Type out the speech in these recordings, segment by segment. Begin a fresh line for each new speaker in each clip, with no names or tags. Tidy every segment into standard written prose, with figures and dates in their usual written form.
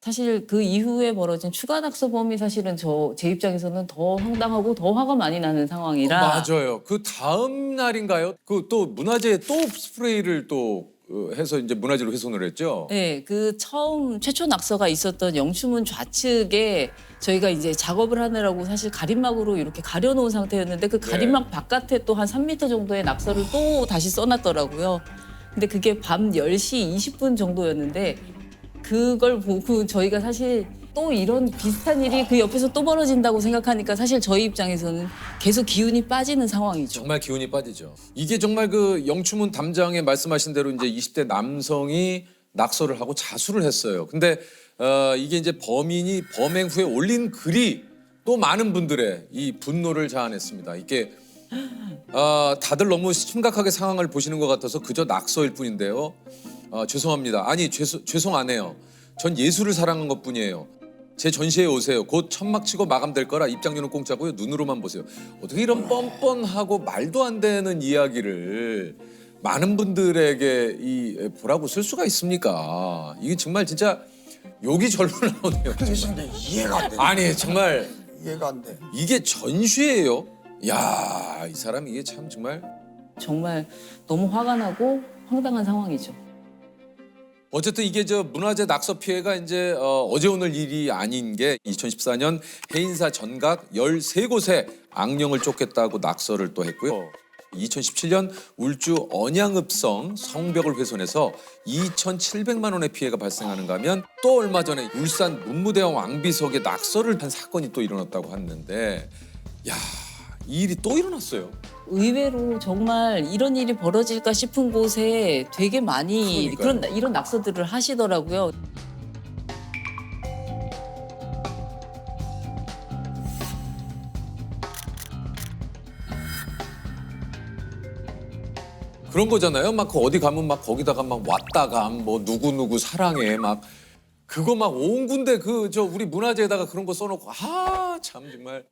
사실 그 이후에 벌어진 추가 낙서범이 사실은 제 입장에서는 더 황당하고 더 화가 많이 나는 상황이라.
맞아요. 그 다음 날인가요? 그 또 문화재 또 스프레이를 또 해서 이제 문화재로 훼손을 했죠.
네, 그 최초 낙서가 있었던 영추문 좌측에 저희가 이제 작업을 하느라고 사실 가림막으로 이렇게 가려놓은 상태였는데 그 가림막 바깥에 또 한 3m 정도의 낙서를 또 다시 써놨더라고요. 근데 그게 밤 10시 20분 정도였는데 그걸 보고 저희가 사실 또 이런 비슷한 일이 그 옆에서 또 벌어진다고 생각하니까 사실 저희 입장에서는 계속 기운이 빠지는 상황이죠.
정말 기운이 빠지죠. 이게 정말 그 영추문 담장에 말씀하신 대로 이제 20대 남성이 낙서를 하고 자수를 했어요. 근데 이게 이제 범인이 범행 후에 올린 글이 또 많은 분들의 이 분노를 자아냈습니다. 이게 다들 너무 심각하게 상황을 보시는 것 같아서 그저 낙서일 뿐인데요. 죄송합니다. 아니 죄송 안 해요. 전 예술을 사랑한 것뿐이에요. 제 전시회에 오세요. 곧 천막 치고 마감될 거라 입장료는 공짜고요. 눈으로만 보세요. 어떻게 이런 뻔뻔하고 말도 안 되는 이야기를 많은 분들에게 보라고 쓸 수가 있습니까? 이게 정말 진짜 욕이 절로 나오네요.
근데 이해가 안 돼.
아니 정말
이해가 안 돼.
이게 전시회예요? 야, 이 사람 이게 참 정말
정말 너무 화가 나고 황당한 상황이죠.
어쨌든 이게 저 문화재 낙서 피해가 이제 어제 오늘 일이 아닌 게 2014년 해인사 전각 13곳에 악령을 쫓겠다고 낙서를 또 했고요. 2017년 울주 언양읍성 성벽을 훼손해서 2,700만 원의 피해가 발생하는가 하면 또 얼마 전에 울산 문무대왕 왕비석에 낙서를 한 사건이 또 일어났다고 하는데 야, 이 일이 또 일어났어요.
의외로 정말 이런 일이 벌어질까 싶은 곳에 되게 많이 이런 낙서들을 하시더라고요.
그런 거잖아요. 막 그 어디 가면 막 거기다가 막 왔다가 뭐 누구누구 사랑해 막 그거 막 온 군데 그 저 우리 문화재에다가 그런 거 써놓고 참 정말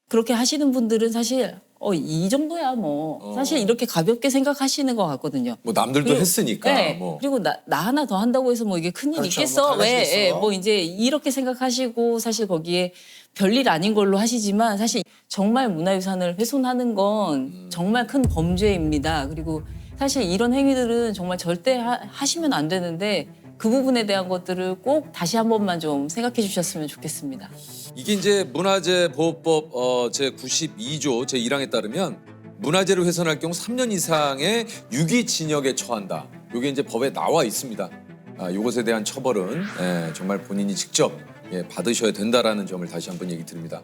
그렇게 하시는 분들은 사실 이 정도야 뭐 사실 이렇게 가볍게 생각하시는 것 같거든요.
뭐 남들도
그리고-
했으니까
네.
뭐
그리고 나 하나 더 한다고 해서 뭐 이게 큰일
그렇죠.
있겠어?
뭐 달라지겠어?
왜? 뭐 이제 이렇게 생각하시고 사실 거기에 별일 아닌 걸로 하시지만 사실 정말 문화유산을 훼손하는 건 정말 큰 범죄입니다. 그리고 사실 이런 행위들은 정말 절대 하시면 안 되는데 그 부분에 대한 것들을 꼭 다시 한 번만 좀 생각해 주셨으면 좋겠습니다.
이게 이제 문화재보호법 제 92조 제 1항에 따르면 문화재를 훼손할 경우 3년 이상의 유기징역에 처한다. 이게 이제 법에 나와 있습니다. 이것에 대한 처벌은 정말 본인이 직접 받으셔야 된다라는 점을 다시 한번 얘기 드립니다.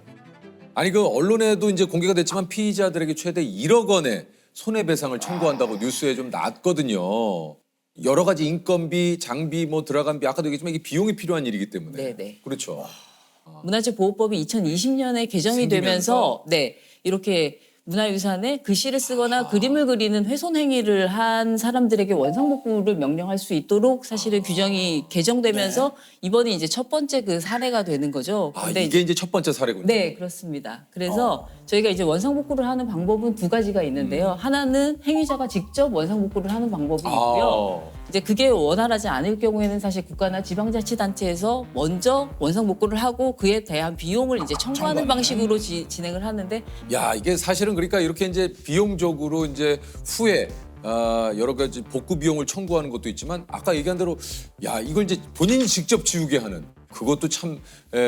아니 그 언론에도 이제 공개가 됐지만 피의자들에게 최대 1억 원의 손해배상을 청구한다고 뉴스에 좀 났거든요. 여러 가지 인건비, 장비, 뭐 들어간 비 아까도 얘기했지만 이게 비용이 필요한 일이기 때문에
네네.
그렇죠.
문화재보호법이 2020년에 개정이
생기면서?
되면서 이렇게 문화유산에 글씨를 쓰거나 그림을 그리는 훼손 행위를 한 사람들에게 원상복구를 명령할 수 있도록 사실은 규정이 개정되면서 이번이 이제 첫 번째 그 사례가 되는 거죠. 근데
이게 이제 첫 번째 사례군요.
네, 그렇습니다. 그래서 저희가 이제 원상복구를 하는 방법은 두 가지가 있는데요. 하나는 행위자가 직접 원상복구를 하는 방법이 있고요. 이제 그게 원활하지 않을 경우에는 사실 국가나 지방자치단체에서 먼저 원상복구를 하고 그에 대한 비용을 이제 청구하는 방식으로 진행을 하는데
야, 이게 사실은 그러니까 이렇게 이제 비용적으로 이제 후에 여러 가지 복구 비용을 청구하는 것도 있지만 아까 얘기한 대로 야, 이걸 이제 본인이 직접 지우게 하는 그것도 참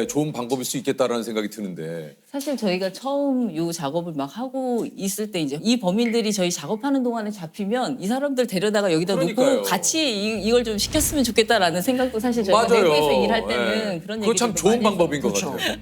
좋은 방법일 수 있겠다라는 생각이 드는데
사실 저희가 처음 이 작업을 막 하고 있을 때 이제 이 범인들이 저희 작업하는 동안에 잡히면 이 사람들 데려다가 여기다
그러니까요.
놓고 같이 이걸 좀 시켰으면 좋겠다라는 생각도 사실 저희가
맞아요.
내부에서 일할 때는 그런
그거 참
얘기도
좋은
많이
방법인 것
그렇죠.
같아요.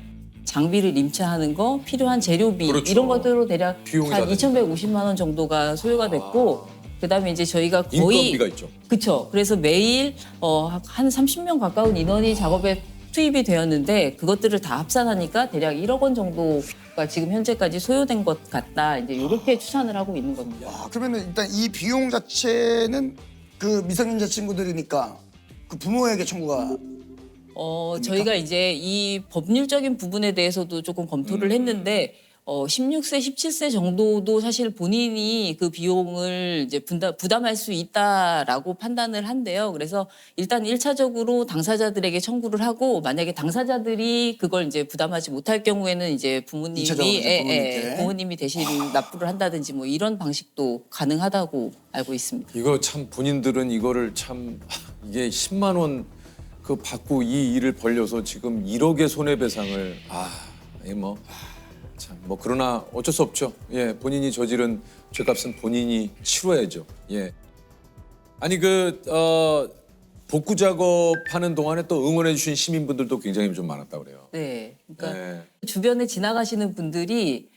장비를 임차하는 거, 필요한 재료비
그렇죠.
이런 것들로 대략
비용이
한
다
2,150만 원 정도가 소요가 됐고 그다음에 이제 저희가 거의
인건비가 있죠.
그렇죠. 그래서 매일 한 30명 가까운 인원이 작업에 투입이 되었는데 그것들을 다 합산하니까 대략 1억 원 정도가 지금 현재까지 소요된 것 같다. 이제 이렇게 추산을 하고 있는 겁니다.
그러면은 일단 이 비용 자체는 그 미성년자 친구들이니까 그 부모에게 청구가
저희가 이제 이 법률적인 부분에 대해서도 조금 검토를 했는데 16세, 17세 정도도 사실 본인이 그 비용을 이제 부담할 수 있다라고 판단을 한대요. 그래서 일단 1차적으로 당사자들에게 청구를 하고 만약에 당사자들이 그걸 이제 부담하지 못할 경우에는 이제 부모님이
이차적으로 이제 부모님께.
부모님이 대신 납부를 한다든지 뭐 이런 방식도 가능하다고 알고 있습니다.
이거 참 본인들은 이거를 참 이게 10만 원 그 받고 이 일을 벌려서 지금 1억의 손해배상을 뭐 그러나 어쩔 수 없죠. 예, 본인이 저지른 죄값은 본인이 치러야죠. 예. 아니 복구 작업하는 동안에 또 응원해 주신 시민분들도 굉장히 좀 많았다고 그래요.
네. 그러니까
네.
주변에 지나가시는 분들이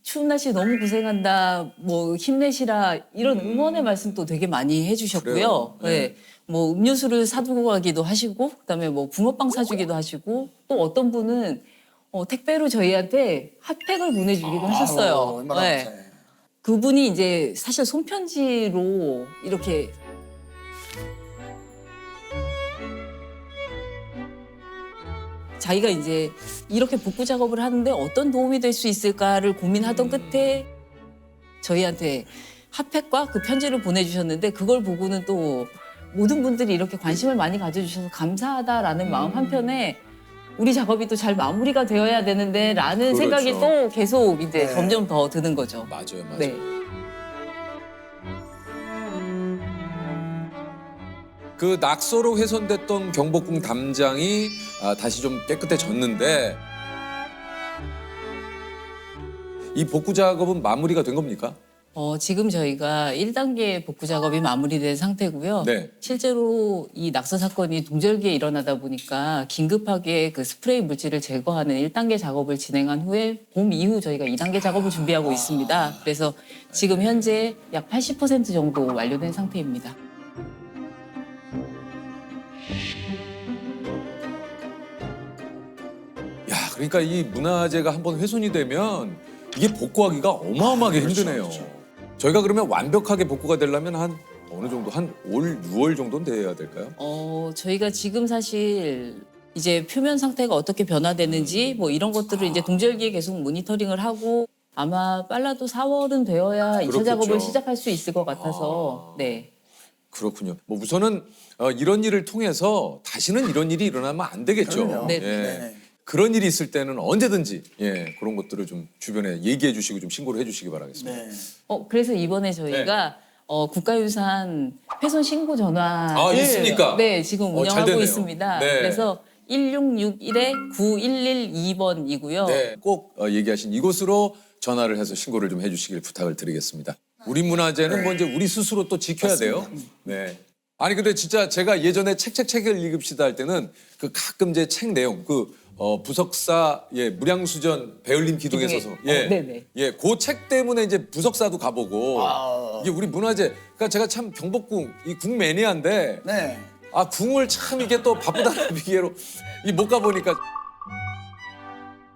추운 날씨 너무 고생한다, 뭐 힘내시라 이런 응원의 말씀도 되게 많이 해주셨고요.
그래요? 네.
네. 뭐 음료수를 사두고 가기도 하시고, 그다음에 뭐 붕어빵 사주기도 하시고, 또 어떤 분은 택배로 저희한테 핫팩을 보내주기도 하셨어요.
얼마나
네.
감사해.
그분이 이제 사실 손편지로 이렇게 자기가 이제 이렇게 복구 작업을 하는데 어떤 도움이 될 수 있을까를 고민하던 끝에 저희한테 핫팩과 그 편지를 보내주셨는데 그걸 보고는 또 모든 분들이 이렇게 관심을 많이 가져주셔서 감사하다라는 마음 한편에 우리 작업이 또 잘 마무리가 되어야 되는데 라는
그렇죠.
생각이 또 계속 이제
네.
점점 더 드는 거죠.
맞아요.
네.
그 낙서로 훼손됐던 경복궁 담장이 다시 좀 깨끗해졌는데 이 복구 작업은 마무리가 된 겁니까?
지금 저희가 1단계 복구 작업이 마무리된 상태고요.
네.
실제로 이 낙서 사건이 동절기에 일어나다 보니까 긴급하게 그 스프레이 물질을 제거하는 1단계 작업을 진행한 후에 봄 이후 저희가 2단계 작업을 준비하고 있습니다. 그래서 지금 현재 약 80% 정도 완료된 상태입니다.
야, 그러니까 이 문화재가 한번 훼손이 되면 이게 복구하기가 어마어마하게 힘드네요. 저희가 그러면 완벽하게 복구가 되려면 한 어느 정도 한 올 6월 정도는 돼야 될까요?
저희가 지금 사실 이제 표면 상태가 어떻게 변화되는지 뭐 이런 것들을 이제 동절기에 계속 모니터링을 하고 아마 빨라도 4월은 되어야 2차
그렇겠죠.
작업을 시작할 수 있을 것 같아서 네.
그렇군요. 뭐 우선은 이런 일을 통해서 다시는 이런 일이 일어나면 안 되겠죠.
그럼요.
네.
예.
네네.
그런 일이 있을 때는 언제든지 그런 것들을 좀 주변에 얘기해 주시고 좀 신고를 해 주시기 바라겠습니다.
네.
그래서 이번에 저희가 국가유산 훼손 신고 전화를
있습니까?
네, 지금
잘
운영하고
되네요.
있습니다.
네.
그래서 1661-9112번이고요.
네, 꼭 얘기하신 이곳으로 전화를 해서 신고를 좀 해주시길 부탁을 드리겠습니다. 우리 문화재는 뭐 이제 우리 스스로 또 지켜야 돼요. 네. 아니 근데 진짜 제가 예전에 책을 읽읍시다 할 때는 그 가끔 제 책 내용 부석사 무량수전 배울림 기둥에
기둥에.
서서
네네.
그 책 때문에 이제 부석사도 가보고 이게 우리 문화재 그러니까 제가 참 경복궁 이 궁 매니아인데
네.
궁을 참 이게 또 바쁘다는 비계로 못 가보니까.